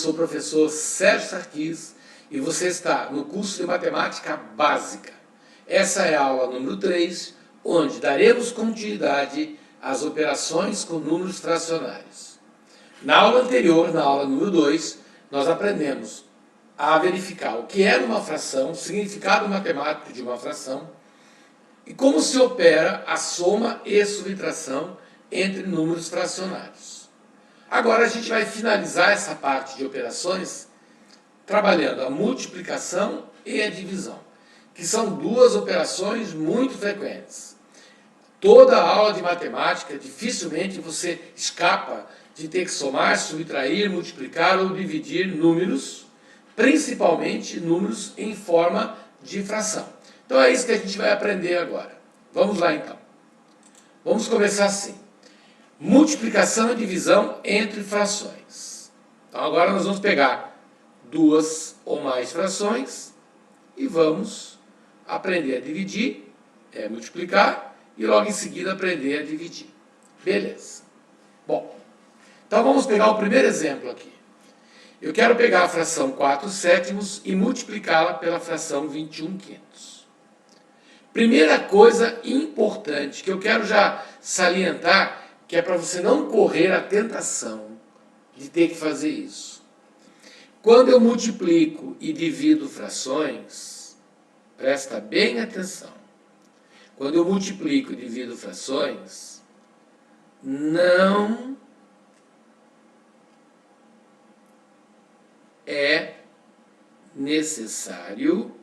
sou o professor Sérgio Sarquis e você está no curso de Matemática Básica. Essa é a aula número 3, onde daremos continuidade às operações com números fracionários. Na aula anterior, na aula número 2, nós aprendemos a verificar o que é uma fração, o significado matemático de uma fração e como se opera a soma e subtração entre números fracionários. Agora a gente vai finalizar essa parte de operações trabalhando a multiplicação e a divisão, que são duas operações muito frequentes. Toda aula de matemática, dificilmente você escapa de ter que somar, subtrair, multiplicar ou dividir números, principalmente números em forma de fração. Então é isso que a gente vai aprender agora. Vamos lá então. Vamos começar assim. Multiplicação e divisão entre frações. Então agora nós vamos pegar duas ou mais frações e vamos aprender a dividir, multiplicar e logo em seguida aprender a dividir. Beleza. Bom, então vamos pegar o primeiro exemplo aqui. Eu quero pegar a fração 4/7 e multiplicá-la pela fração 21/5. Primeira coisa importante que eu quero já salientar, que é para você não correr a tentação de ter que fazer isso. Quando eu multiplico e divido frações, presta bem atenção. Quando eu multiplico e divido frações, não é necessário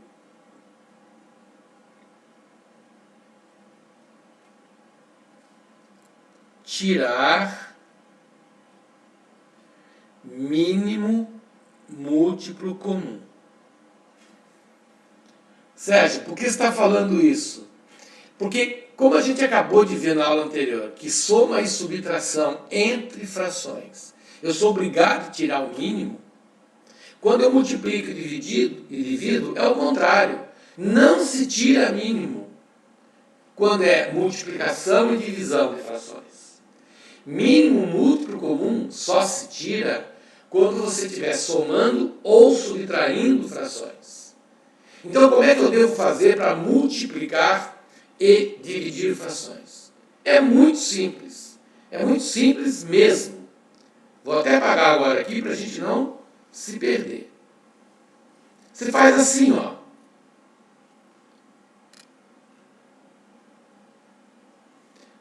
tirar mínimo múltiplo comum. Sérgio, por que você está falando isso? Porque, como a gente acabou de ver na aula anterior, que soma e subtração entre frações, eu sou obrigado a tirar o mínimo. Quando eu multiplico e divido, é o contrário. Não se tira mínimo quando é multiplicação e divisão de frações. Mínimo múltiplo comum só se tira quando você estiver somando ou subtraindo frações. Então, como é que eu devo fazer para multiplicar e dividir frações? É muito simples. É muito simples mesmo. Vou até apagar agora aqui para a gente não se perder. Você faz assim, ó.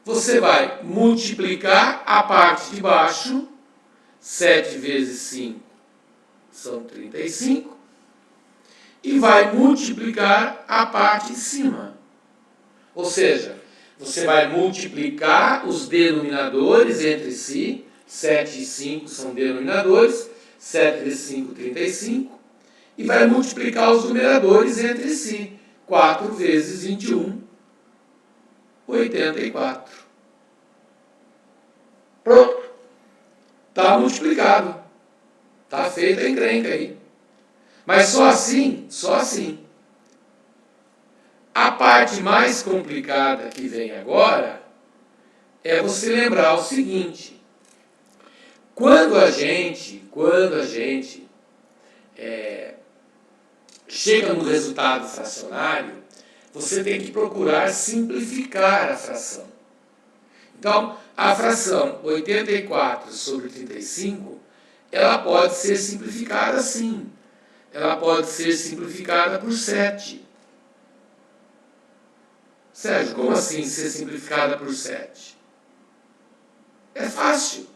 Você vai multiplicar a parte de baixo, 7 vezes 5 são 35, e vai multiplicar a parte de cima. Ou seja, você vai multiplicar os denominadores entre si, 7 e 5 são denominadores, 7 vezes 5, 35, e vai multiplicar os numeradores entre si, 4 vezes 21, 84. Pronto. Está multiplicado. Está feita a encrenca aí. Mas só assim, só assim. A parte mais complicada que vem agora é você lembrar o seguinte. Quando a gente chega no resultado fracionário, você tem que procurar simplificar a fração. Então, a fração 84 sobre 35, ela pode ser simplificada assim. Ela pode ser simplificada por 7. Sérgio, como assim ser simplificada por 7? É fácil.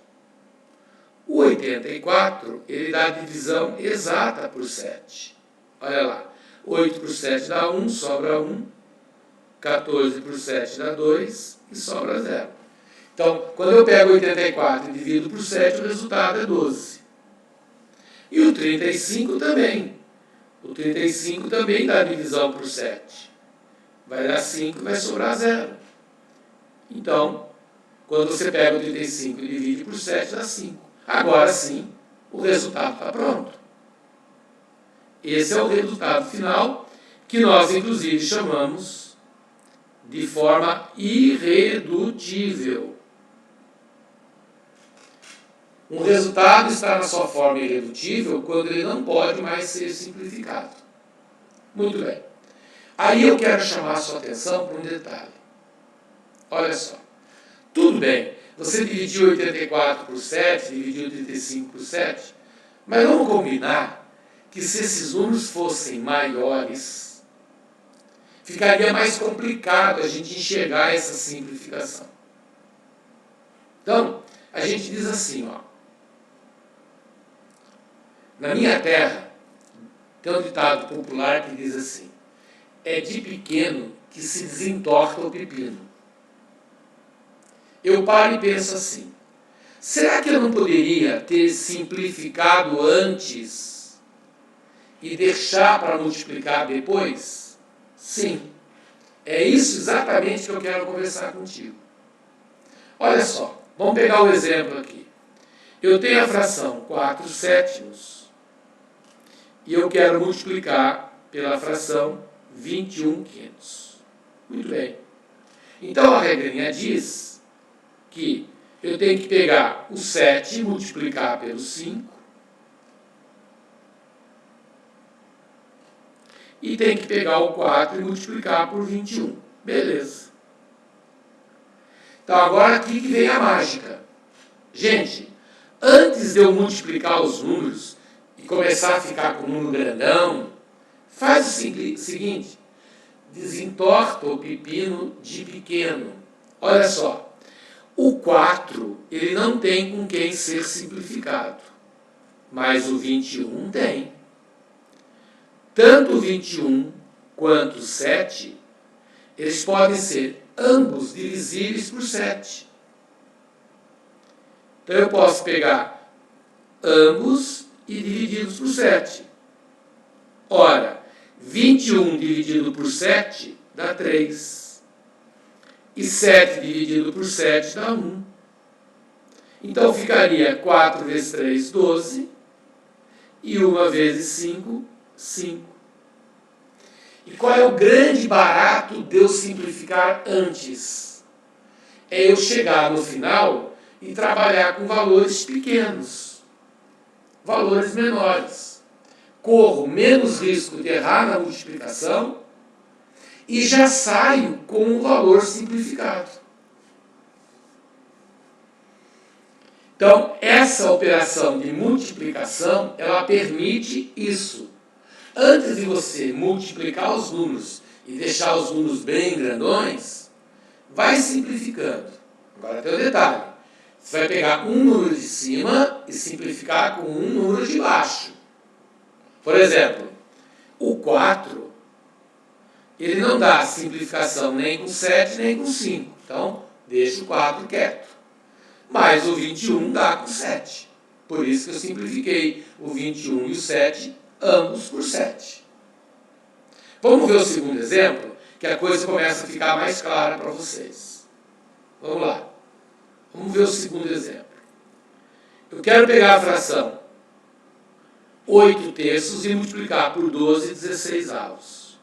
O 84, ele dá a divisão exata por 7. Olha lá. 8 por 7 dá 1, sobra 1. 14 por 7 dá 2 e sobra 0. Então, quando eu pego 84 e divido por 7, o resultado é 12. E o 35 também. O 35 também dá divisão por 7. Vai dar 5 e vai sobrar 0. Então, quando você pega o 35 e divide por 7, dá 5. Agora sim, o resultado está pronto. Esse é o resultado final, que nós, inclusive, chamamos de forma irredutível. Um resultado está na sua forma irredutível quando ele não pode mais ser simplificado. Muito bem. Aí eu quero chamar a sua atenção para um detalhe. Olha só. Tudo bem, você dividiu 84 por 7, dividiu 35 por 7, mas vamos combinar que se esses números fossem maiores, ficaria mais complicado a gente enxergar essa simplificação. Então, a gente diz assim, ó. Na minha terra, tem um ditado popular que diz assim: é de pequeno que se desentorta o pepino. Eu paro e penso assim: será que eu não poderia ter simplificado antes e deixar para multiplicar depois? Sim. É isso exatamente que eu quero conversar contigo. Olha só, vamos pegar o exemplo aqui. Eu tenho a fração 4 sétimos e eu quero multiplicar pela fração 21 quintos. Muito bem. Então a regrinha diz que eu tenho que pegar o 7 e multiplicar pelo 5 e tem que pegar o 4 e multiplicar por 21. Beleza. Então agora aqui que vem a mágica. Gente, antes de eu multiplicar os números e começar a ficar com o número grandão, faz o seguinte: desentorta o pepino de pequeno. Olha só, o 4 ele não tem com quem ser simplificado, mas o 21 tem. Tanto o 21 quanto o 7, eles podem ser ambos divisíveis por 7. Então eu posso pegar ambos e divididos por 7. Ora, 21 dividido por 7 dá 3. E 7 dividido por 7 dá 1. Então ficaria 4 vezes 3, 12. E 1 vezes 5, 5. E qual é o grande barato de eu simplificar antes? É eu chegar no final e trabalhar com valores pequenos, valores menores. Corro menos risco de errar na multiplicação e já saio com um valor simplificado. Então, essa operação de multiplicação, ela permite isso. Antes de você multiplicar os números e deixar os números bem grandões, vai simplificando. Agora tem o detalhe. Você vai pegar um número de cima e simplificar com um número de baixo. Por exemplo, o 4, ele não dá simplificação nem com 7 nem com 5. Então, deixa o 4 quieto. Mas o 21 dá com 7. Por isso que eu simplifiquei o 21 e o 7, ambos por 7. Vamos ver o segundo exemplo, que a coisa começa a ficar mais clara para vocês. Vamos lá. Vamos ver o segundo exemplo. Eu quero pegar a fração 8 terços e multiplicar por 12 16avos.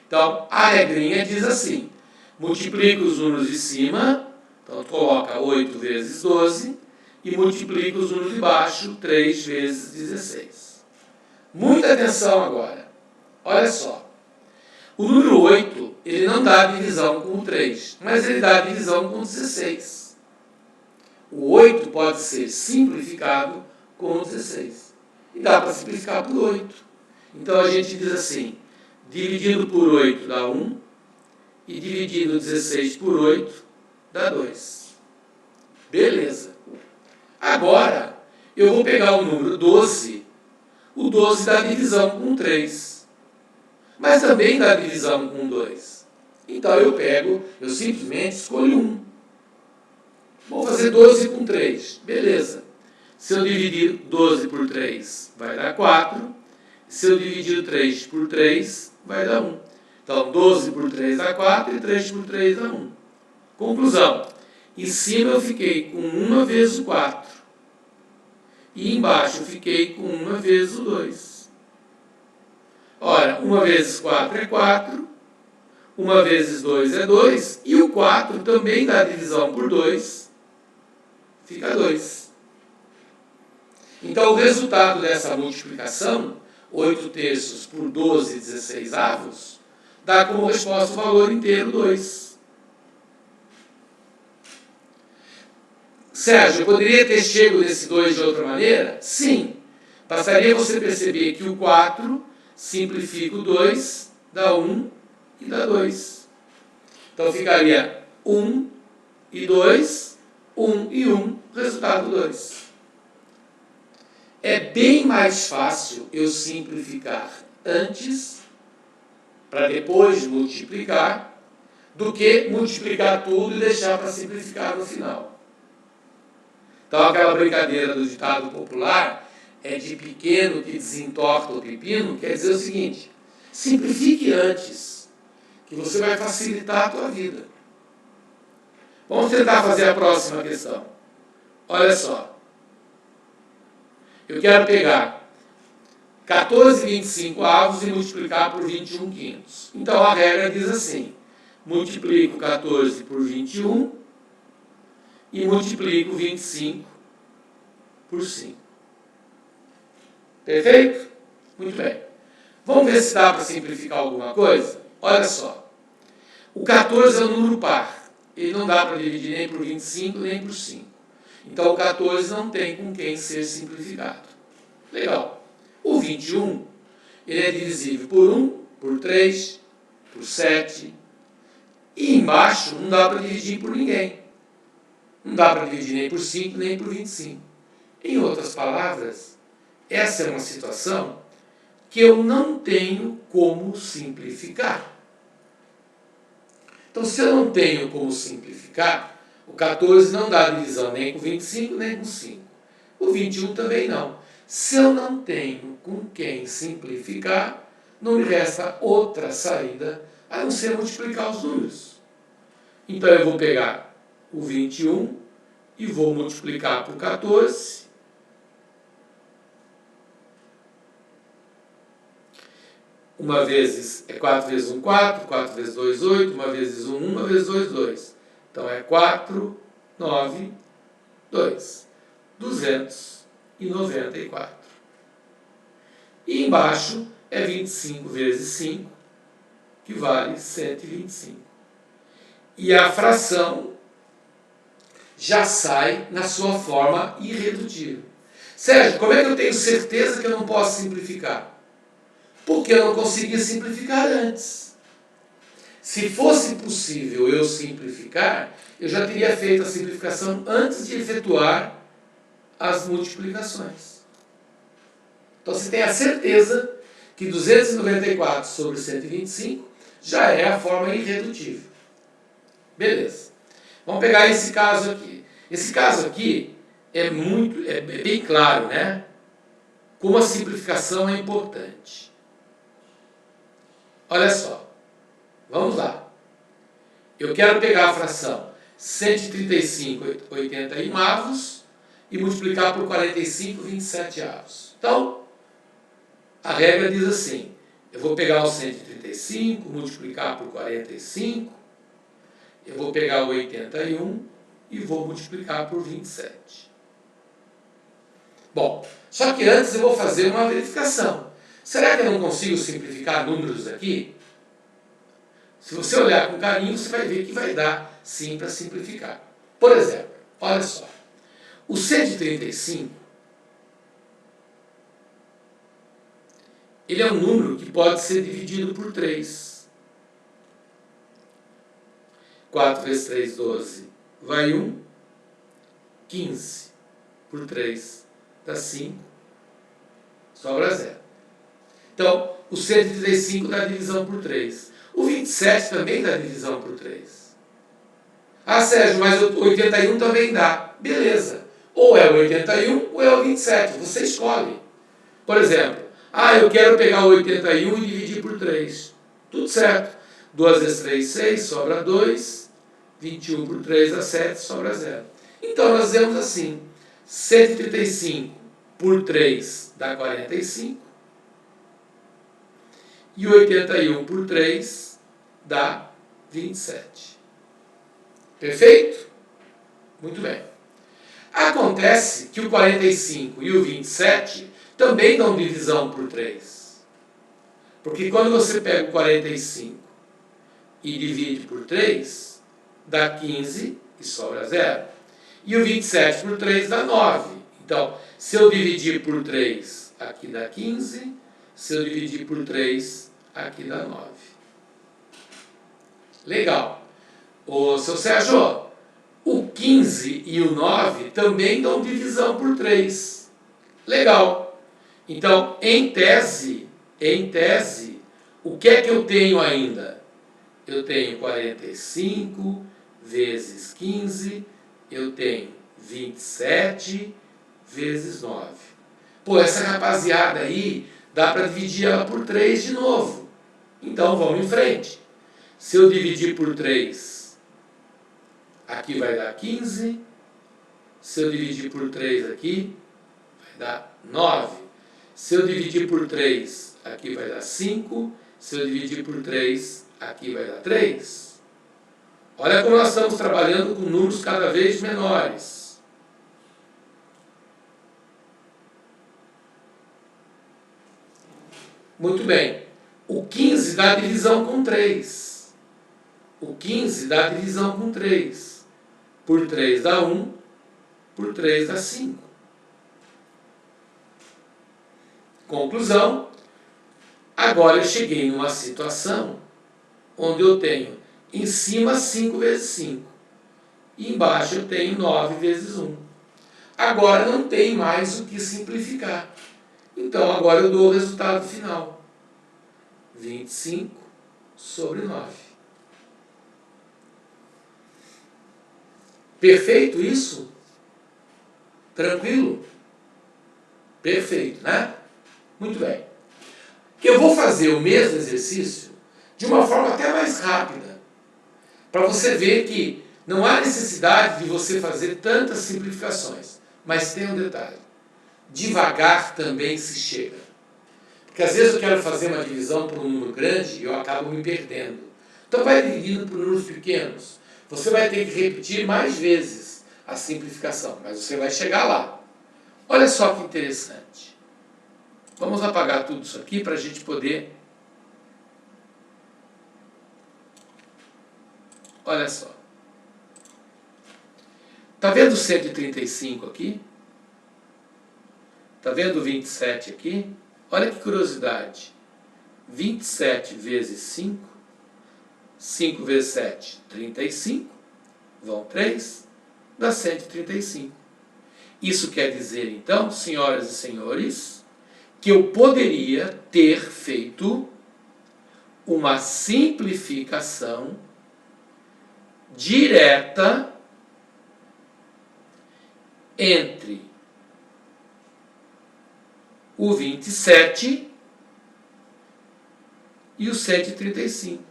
Então, a regrinha diz assim: multiplica os números de cima, então coloca 8 vezes 12, e multiplica os números de baixo, 3 vezes 16. Muita atenção agora. Olha só. O número 8, ele não dá divisão com o 3, mas ele dá divisão com o 16. O 8 pode ser simplificado com o 16. E dá para simplificar por 8. Então a gente diz assim: dividido por 8 dá 1, e dividido 16 por 8 dá 2. Beleza. Agora, eu vou pegar o número 12. O 12 dá divisão com 3. Mas também dá divisão com 2. Então eu simplesmente escolho 1. Vou fazer 12 com 3. Beleza. Se eu dividir 12 por 3, vai dar 4. Se eu dividir 3 por 3, vai dar 1. Então, 12 por 3 dá 4 e 3 por 3 dá 1. Conclusão. Em cima eu fiquei com 1 vezes o 4. E embaixo eu fiquei com 1 vezes o 2. Ora, 1 vezes 4 é 4. 1 vezes 2 é 2. E o 4 também dá divisão por 2. Fica 2. Então, o resultado dessa multiplicação, 8 terços por 12 16avos, dá como resposta o valor inteiro 2. Sérgio, eu poderia ter chego nesse 2 de outra maneira? Sim. Bastaria você perceber que o 4 simplifica o 2, dá 1 e dá 2. Então ficaria 1 e 2, 1 e 1, resultado 2. É bem mais fácil eu simplificar antes, para depois multiplicar, do que multiplicar tudo e deixar para simplificar no final. Então aquela brincadeira do ditado popular, é de pequeno que desentorta o pepino, quer dizer o seguinte: simplifique antes, que você vai facilitar a tua vida. Vamos tentar fazer a próxima questão. Olha só. Eu quero pegar 14/25avos e multiplicar por 21/500. Então a regra diz assim: multiplico 14 por 21 e multiplico 25 por 5. Perfeito? Muito bem. Vamos ver se dá para simplificar alguma coisa? Olha só. O 14 é um número par. Ele não dá para dividir nem por 25 nem por 5. Então o 14 não tem com quem ser simplificado. Legal. O 21, ele é divisível por 1, por 3, por 7. E embaixo não dá para dividir por ninguém. Não dá para dividir nem por 5 nem por 25. Em outras palavras, essa é uma situação que eu não tenho como simplificar. Então, se eu não tenho como simplificar, o 14 não dá divisão nem com 25 nem com 5. O 21 também não. Se eu não tenho com quem simplificar, não me resta outra saída a não ser multiplicar os números. Então, eu vou pegar o 21 e vou multiplicar por 14. Uma vezes é 4 vezes 1, 4, 4 vezes 2, 8, uma vezes 1, 1, uma vezes 2, 2. Então é 4, 9, 2. 294. E embaixo é 25 vezes 5, que vale 125. E a fração já sai na sua forma irredutível. Sérgio, como é que eu tenho certeza que eu não posso simplificar? Porque eu não conseguia simplificar antes. Se fosse possível eu simplificar, eu já teria feito a simplificação antes de efetuar as multiplicações. Então você tem a certeza que 294 sobre 125 já é a forma irredutível. Beleza. Vamos pegar esse caso aqui. Esse caso aqui é bem claro, né? Como a simplificação é importante. Olha só, vamos lá. Eu quero pegar a fração 135/81avos e multiplicar por 45/27avos. Então, a regra diz assim: eu vou pegar o 135, multiplicar por 45, eu vou pegar o 81 e vou multiplicar por 27. Bom, só que antes eu vou fazer uma verificação. Será que eu não consigo simplificar números aqui? Se você olhar com carinho, você vai ver que vai dar sim para simplificar. Por exemplo, olha só. O 135, ele é um número que pode ser dividido por 3. 4 vezes 3, 12. Vai 1. 15 por 3 dá 5. Sobra 0. Então, o 135 dá divisão por 3. O 27 também dá divisão por 3. Ah, Sérgio, mas o 81 também dá. Beleza. Ou é o 81 ou é o 27. Você escolhe. Por exemplo, eu quero pegar o 81 e dividir por 3. Tudo certo. 2 vezes 3, 6, sobra 2. 21 por 3 dá 7, sobra 0. Então, nós vemos assim. 135 por 3 dá 45. E 81 por 3 dá 27. Perfeito? Muito bem. Acontece que o 45 e o 27 também dão divisão por 3. Porque quando você pega o 45 e divide por 3, dá 15 e sobra 0. E o 27 por 3 dá 9. Então, se eu dividir por 3, aqui dá 15. Se eu dividir por 3, aqui dá 9. Legal. Ô, seu Sérgio, o 15 e o 9 também dão divisão por 3. Legal. Então, em tese, o que é que eu tenho ainda? Eu tenho 45 vezes 15, eu tenho 27 vezes 9. Pô, essa rapaziada aí, dá para dividir ela por 3 de novo. Então, vamos em frente. Se eu dividir por 3, aqui vai dar 15. Se eu dividir por 3 aqui, vai dar 9. Se eu dividir por 3, aqui vai dar 5. Se eu dividir por 3, aqui vai dar 3. Olha como nós estamos trabalhando com números cada vez menores. Muito bem. O 15 dá divisão com 3. O 15 dá divisão com 3. Por 3 dá 1. Por 3 dá 5. Conclusão. Agora eu cheguei numa situação onde eu tenho em cima 5 vezes 5. E embaixo eu tenho 9 vezes 1. Agora não tem mais o que simplificar. Então agora eu dou o resultado final. 25 sobre 9. Perfeito isso? Tranquilo? Perfeito, né? Muito bem. Eu vou fazer o mesmo exercício de uma forma até mais rápida, para você ver que não há necessidade de você fazer tantas simplificações. Mas tem um detalhe. Devagar também se chega. Porque às vezes eu quero fazer uma divisão por um número grande e eu acabo me perdendo. Então vai dividindo por números pequenos. Você vai ter que repetir mais vezes a simplificação, mas você vai chegar lá. Olha só que interessante. Vamos apagar tudo isso aqui para a gente poder... Olha só. Está vendo o 135 aqui? Está vendo o 27 aqui? Olha que curiosidade. 27 vezes 5. 5 vezes 7, 35. Vão 3. Dá 135. Isso quer dizer, então, senhoras e senhores, que eu poderia ter feito uma simplificação direta entre o 27 e o 135.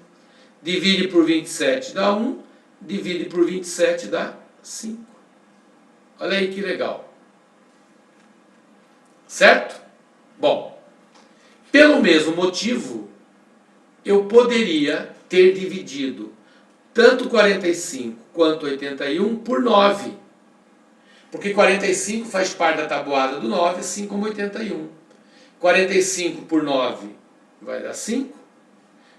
Divide por 27 dá 1, divide por 27 dá 5. Olha aí que legal. Certo? Bom, pelo mesmo motivo, eu poderia ter dividido tanto 45 quanto 81 por 9. Porque 45 faz parte da tabuada do 9, assim como 81. 45 por 9 vai dar 5.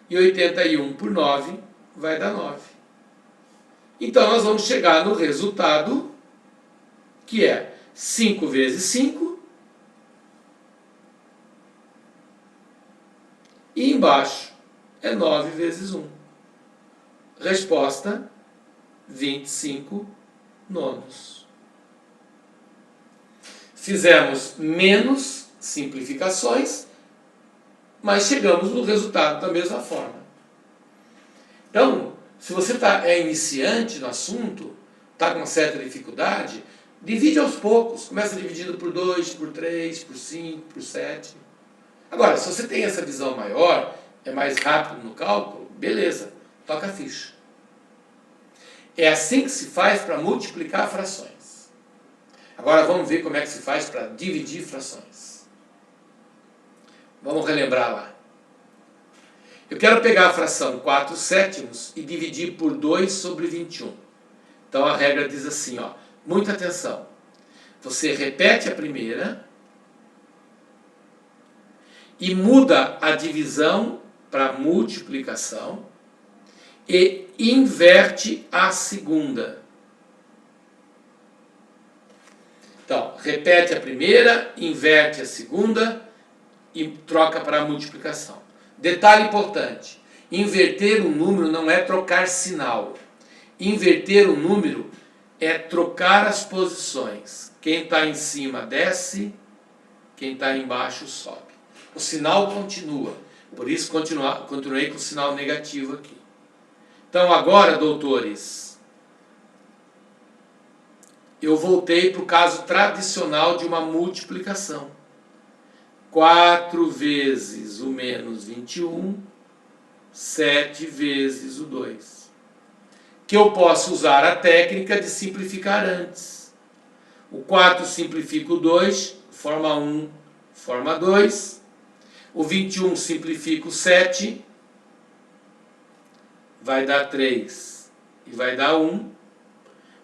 E 81 por 9 vai dar 9. Então nós vamos chegar no resultado, que é 5 vezes 5. E embaixo é 9 vezes 1. Resposta, 25 nonos. Fizemos menos simplificações, mas chegamos no resultado da mesma forma. Então, se você é iniciante no assunto, está com uma certa dificuldade, divide aos poucos. Começa dividindo por 2, por 3, por 5, por 7. Agora, se você tem essa visão maior, é mais rápido no cálculo, beleza, toca a ficha. É assim que se faz para multiplicar frações. Agora vamos ver como é que se faz para dividir frações. Vamos relembrar lá. Eu quero pegar a fração 4 sétimos e dividir por 2 sobre 21. Então a regra diz assim, ó, muita atenção. Você repete a primeira e muda a divisão para multiplicação e inverte a segunda. Então, repete a primeira, inverte a segunda e troca para a multiplicação. Detalhe importante, inverter um número não é trocar sinal. Inverter um número é trocar as posições. Quem está em cima desce, quem está embaixo sobe. O sinal continua, por isso continuei com o sinal negativo aqui. Então agora, doutores, eu voltei para o caso tradicional de uma multiplicação. 4 vezes o menos 21, 7 vezes o 2. Que eu posso usar a técnica de simplificar antes. O 4 simplifica o 2, forma 1, forma 2. O 21 simplifica o 7, vai dar 3 e vai dar 1,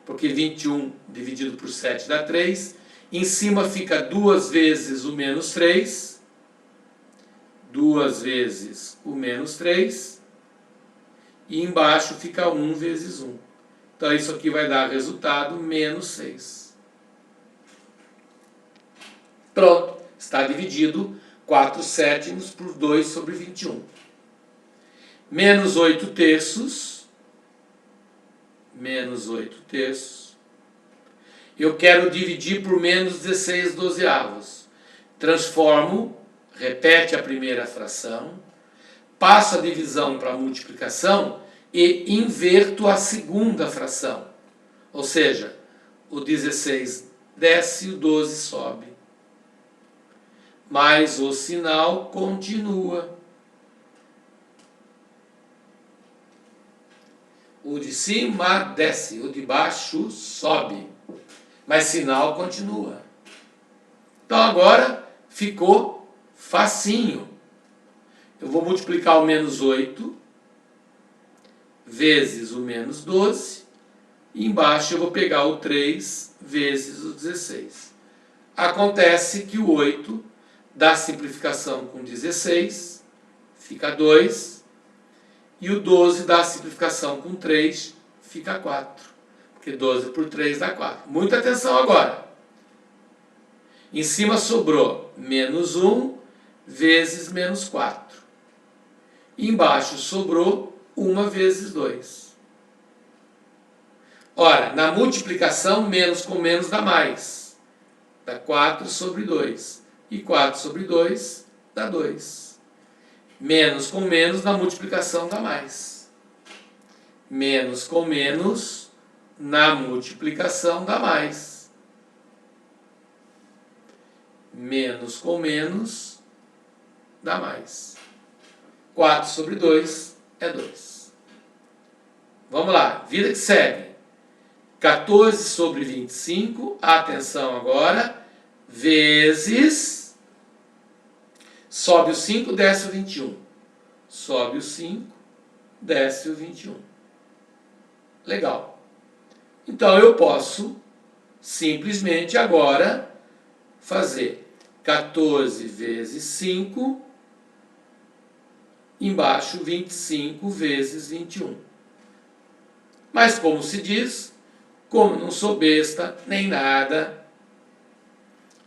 porque 21 dividido por 7 dá 3. Em cima fica 2 vezes o menos 3, 2 vezes o menos 3, e embaixo fica 1 vezes 1. Então isso aqui vai dar resultado menos 6. Pronto, está dividido 4 sétimos por 2 sobre 21. Menos 8 terços, menos 8 terços. Eu quero dividir por menos 16 dozeavos. Transformo, repete a primeira fração, passo a divisão para a multiplicação e inverto a segunda fração. Ou seja, o 16 desce e o 12 sobe. Mas o sinal continua. O de cima desce, o de baixo sobe. Mas sinal continua. Então agora ficou facinho. Eu vou multiplicar o menos 8 vezes o menos 12. E embaixo eu vou pegar o 3 vezes o 16. Acontece que o 8 dá simplificação com 16, fica 2. E o 12 dá simplificação com 3, fica 4. Porque 12 por 3 dá 4. Muita atenção agora. Em cima sobrou menos 1 vezes menos 4. E embaixo sobrou 1 vezes 2. Ora, na multiplicação, menos com menos dá mais. Dá 4 sobre 2. E 4 sobre 2 dá 2. Menos com menos na multiplicação dá mais. Menos com menos na multiplicação dá mais. Menos com menos dá mais. 4 sobre 2 é 2. Vamos lá, vida que segue. 14 sobre 25, atenção agora, vezes... Sobe o 5, desce o 21. Sobe o 5, desce o 21. Legal. Então eu posso simplesmente agora fazer 14 vezes 5, embaixo 25 vezes 21. Mas como se diz, como não sou besta nem nada,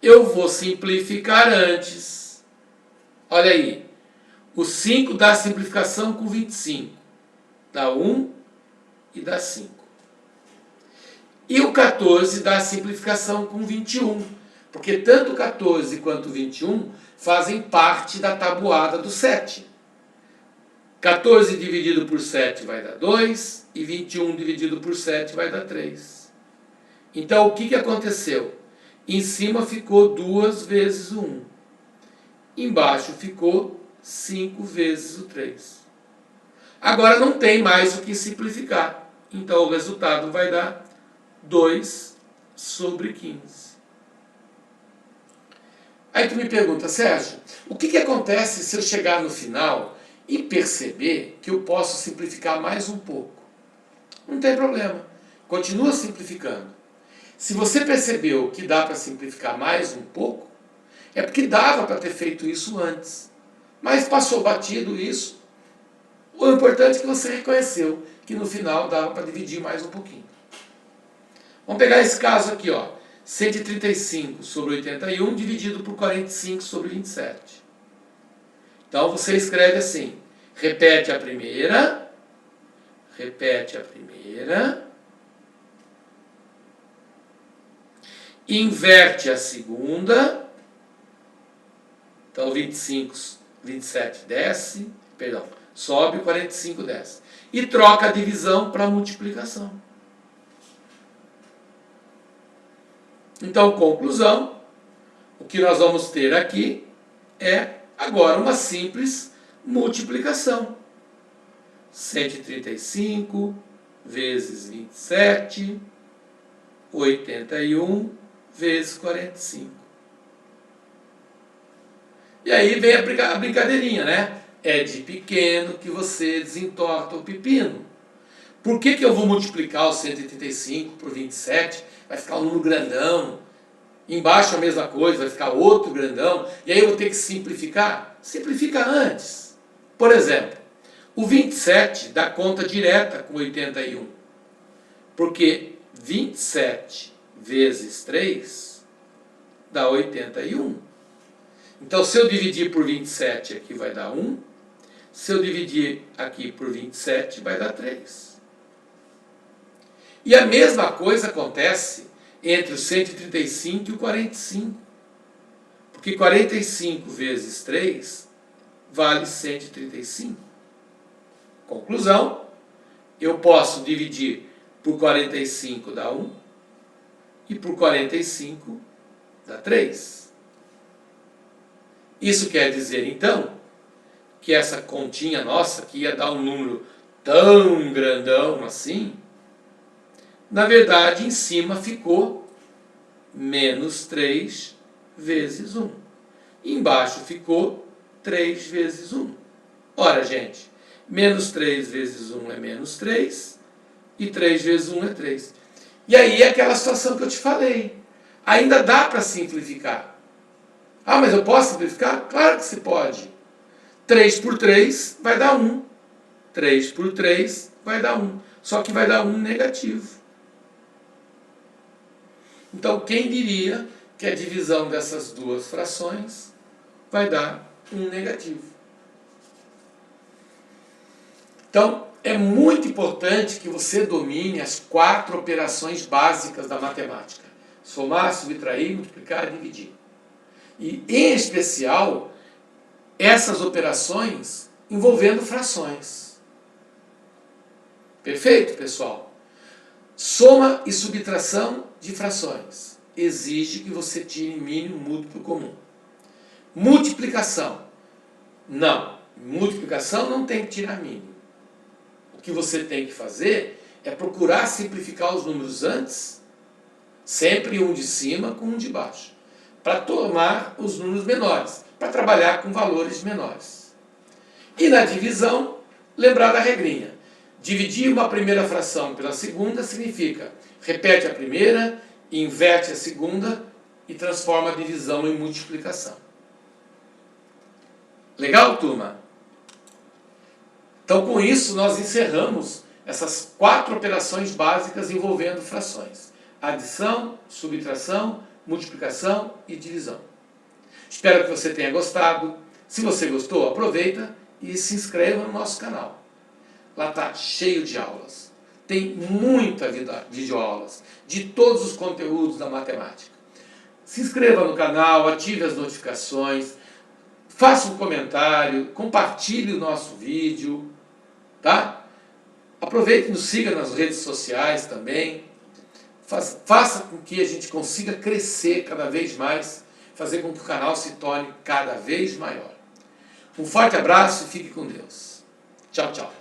eu vou simplificar antes. Olha aí, o 5 dá simplificação com 25. Dá 1 e dá 5. E o 14 dá simplificação com 21. Porque tanto o 14 quanto o 21 fazem parte da tabuada do 7. 14 dividido por 7 vai dar 2. E 21 dividido por 7 vai dar 3. Então o que aconteceu? Em cima ficou 2 vezes o 1. Embaixo ficou 5 vezes o 3. Agora não tem mais o que simplificar. Então o resultado vai dar 2 sobre 15. Aí tu me pergunta, Sérgio, o que acontece se eu chegar no final e perceber que eu posso simplificar mais um pouco? Não tem problema. Continua simplificando. Se você percebeu que dá para simplificar mais um pouco, é porque dava para ter feito isso antes. Mas passou batido isso. O importante é que você reconheceu que no final dava para dividir mais um pouquinho. Vamos pegar esse caso aqui, ó. 135 sobre 81 dividido por 45 sobre 27. Então você escreve assim, repete a primeira, inverte a segunda, então 27 desce, perdão, sobe, 45 desce. E troca a divisão para multiplicação. Então, conclusão, o que nós vamos ter aqui é agora uma simples multiplicação. 135 vezes 27, 81 vezes 45. E aí vem a brincadeirinha, né? É de pequeno que você desentorta o pepino. Por que eu vou multiplicar o 135 por 27? Vai ficar um número grandão. Embaixo a mesma coisa, vai ficar outro grandão. E aí eu vou ter que simplificar? Simplifica antes. Por exemplo, o 27 dá conta direta com 81. Porque 27 vezes 3 dá 81. Então, se eu dividir por 27 aqui vai dar 1. Se eu dividir aqui por 27 vai dar 3. E a mesma coisa acontece entre o 135 e o 45. Porque 45 vezes 3 vale 135. Conclusão, eu posso dividir por 45 dá 1 e por 45 dá 3. Isso quer dizer, então, que essa continha nossa, que ia dar um número tão grandão assim, na verdade, em cima ficou menos 3 vezes 1. E embaixo ficou 3 vezes 1. Ora, gente, menos 3 vezes 1 é menos 3, e 3 vezes 1 é 3. E aí é aquela situação que eu te falei. Ainda dá para simplificar. Ah, mas eu posso simplificar? Claro que você pode. 3 por 3 vai dar 1. 3 por 3 vai dar 1. Só que vai dar 1 negativo. Então, quem diria que a divisão dessas duas frações vai dar 1 negativo? Então, é muito importante que você domine as 4 operações básicas da matemática. Somar, subtrair, multiplicar e dividir. E, em especial, essas operações envolvendo frações. Perfeito, pessoal? Soma e subtração de frações exige que você tire mínimo múltiplo comum. Multiplicação. Não. Multiplicação não tem que tirar mínimo. O que você tem que fazer é procurar simplificar os números antes, sempre um de cima com um de baixo, para tomar os números menores, para trabalhar com valores menores. E na divisão, lembrar da regrinha. Dividir uma primeira fração pela segunda significa repete a primeira, inverte a segunda e transforma a divisão em multiplicação. Legal, turma? Então, com isso, nós encerramos essas 4 operações básicas envolvendo frações. Adição, subtração, multiplicação e divisão. Espero que você tenha gostado. Se você gostou, aproveita e se inscreva no nosso canal. Lá está cheio de aulas. Tem muita videoaulas de todos os conteúdos da matemática. Se inscreva no canal, ative as notificações, faça um comentário, compartilhe o nosso vídeo, tá? Aproveite e nos siga nas redes sociais também. Faça com que a gente consiga crescer cada vez mais, fazer com que o canal se torne cada vez maior. Um forte abraço e fique com Deus. Tchau, tchau.